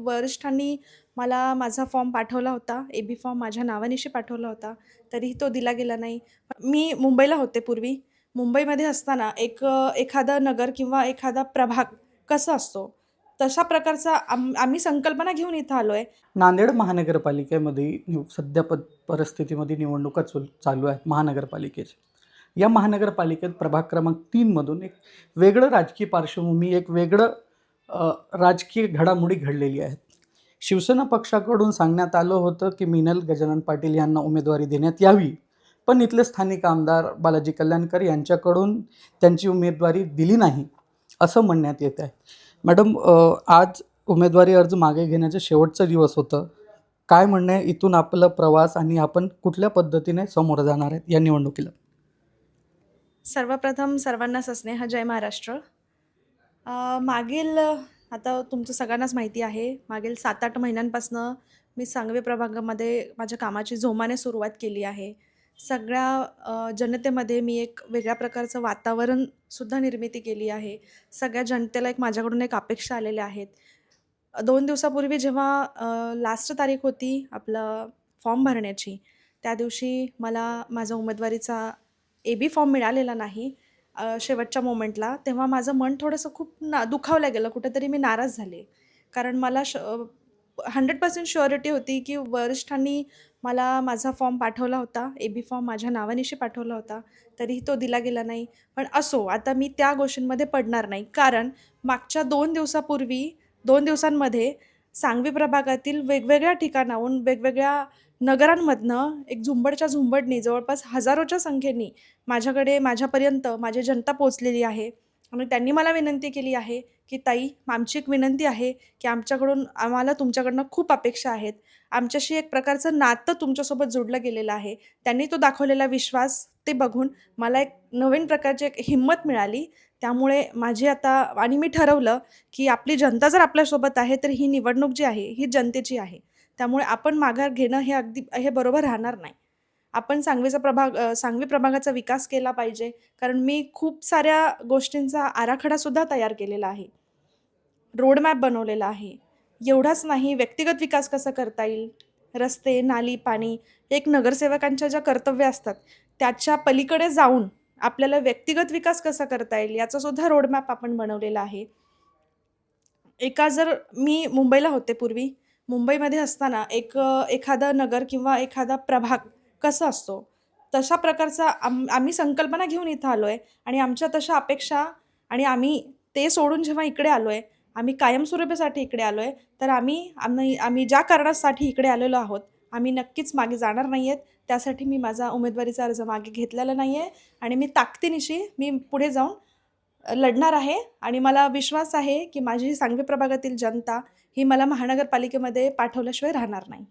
वरिष्ठांनी मला माझा फॉर्म पाठवला होता. ए-बी फॉर्म माझ्या नावानिशी पाठवला होता. तरीही तो दिला गेला नाही. मी मुंबईला होते पूर्वी. मुंबईमध्ये असताना एखादं नगर किंवा एखादा प्रभाग कसा असतो, तशा प्रकारचा आम्ही संकल्पना घेऊन इथं आलोय. नांदेड महानगरपालिकेमध्ये सध्या परिस्थितीमध्ये निवडणुका चालू आहेत महानगरपालिकेच्या. या महानगरपालिकेत प्रभाग क्रमांक 3 मधून एक वेगळं राजकीय पार्श्वभूमी, एक वेगळं राजकीय घडामोडी घडलेली आहेत. शिवसेना पक्षाकडून सांगण्यात आलं होतं की मिनल गजानन पाटील यांना उमेदवारी देण्यात यावी, पण इथले स्थानिक आमदार बालाजी कल्याणकर यांच्याकडून त्यांची उमेदवारी दिली नाही असं म्हणण्यात येत आहे. मॅडम, आज उमेदवारी अर्ज मागे घेण्याचं शेवटचा दिवस होतं. काय म्हणणं आहे इथून आपला प्रवास आणि आपण कुठल्या पद्धतीने समोर जाणार आहेत या निवडणुकीला? सर्वप्रथम सर्वांना सस्नेह जय महाराष्ट्र. आता तुमचं सगळ्यांनाच माहिती आहे, मागील 7-8 महिन्यांपासनं मी सांगवी प्रभागामध्ये माझ्या कामाची जोमाने सुरुवात केली आहे. सगळ्या जनतेमध्ये मी एक वेगळ्या प्रकारचं वातावरणसुद्धा निर्मिती केली आहे. सगळ्या जनतेला माझ्याकडून अपेक्षा आलेल्या आहेत. 2 दिवसापूर्वी जेव्हा लास्ट तारीख होती आपलं फॉर्म भरण्याची, त्या दिवशी मला माझा उमेदवारीचा ए-बी फॉर्म मिळालेला नाही शेवटच्या मोमेंटला. तेव्हा माझं मन थोडंसं खूप दुखावलं गेलं, कुठेतरी मी नाराज झाले. कारण मला 100% शुअरिटी होती की वरिष्ठांनी मला माझा फॉर्म पाठवला होता. ए-बी फॉर्म माझ्या नावानिशी पाठवला होता. तरीही तो दिला गेला नाही. पण असो, आता मी त्या गोष्टींमध्ये पडणार नाही. कारण मागच्या 2 दिवसांमध्ये सांगवी प्रभागातील वेगवेगळ्या ठिकाणाहून, वेगवेगळ्या नगरांमधनं एक झुंबडच्या झुंबडनी जवळपास हजारोच्या संख्येने माझ्यापर्यंत माझी जनता पोहोचलेली आहे. आणि त्यांनी मला विनंती केली आहे की ताई, आमची एक विनंती आहे की आम्हाला तुमच्याकडनं खूप अपेक्षा आहेत. आमच्याशी एक प्रकारचं नातं तुमच्यासोबत जोडलं गेलेलं आहे. त्यांनी तो दाखवलेला विश्वास ते बघून मला एक नवीन प्रकारची एक हिंमत मिळाली. त्यामुळे माझी आता आणि मी ठरवलं की आपली जनता जर आपल्यासोबत आहे, तर ही निवडणूक जी आहे ही जनतेची आहे. त्यामुळे आपण माघार घेणं हे बरोबर राहणार नाही. आपण सांगवी प्रभागाचा विकास केला पाहिजे. कारण मी खूप साऱ्या गोष्टींचा आराखडासुद्धा तयार केलेला आहे. रोडमॅप बनवलेला आहे. एवढाच नाही, व्यक्तिगत विकास कसा करता येईल, रस्ते, नाली, पाणी, एक नगरसेवकांच्या ज्या कर्तव्य असतात, त्याच्या पलीकडे जाऊन आपल्याला व्यक्तिगत विकास कसा करता येईल याचासुद्धा रोडमॅप आपण बनवलेला आहे. मी मुंबईला होते पूर्वी. मुंबईमध्ये असताना एखादं नगर किंवा एखादा प्रभाग कसा असतो, तशा प्रकारचा आम्ही संकल्पना घेऊन इथं आलोय आणि आमच्या तशा अपेक्षा आणि आम्ही ते सोडून जेव्हा इकडे आलोय, आम्ही कायमस्वरूपीसाठी इकडे आलोय, तर आम्ही ज्या कारणासाठी इकडे आलेलो आहोत, आम्ही नक्कीच मागे जाणार नाही आहेत. त्यासाठी मी माझा उमेदवारीचा अर्ज मागे घेतलेला नाही आहे आणि मी ताकदीनिशी पुढे जाऊन लढणार आहे आणि मला विश्वास आहे की माझी सांगवी प्रभागातील जनता ही मला महानगरपालिकेमध्ये पाठवल्याशिवाय राहणार नाही.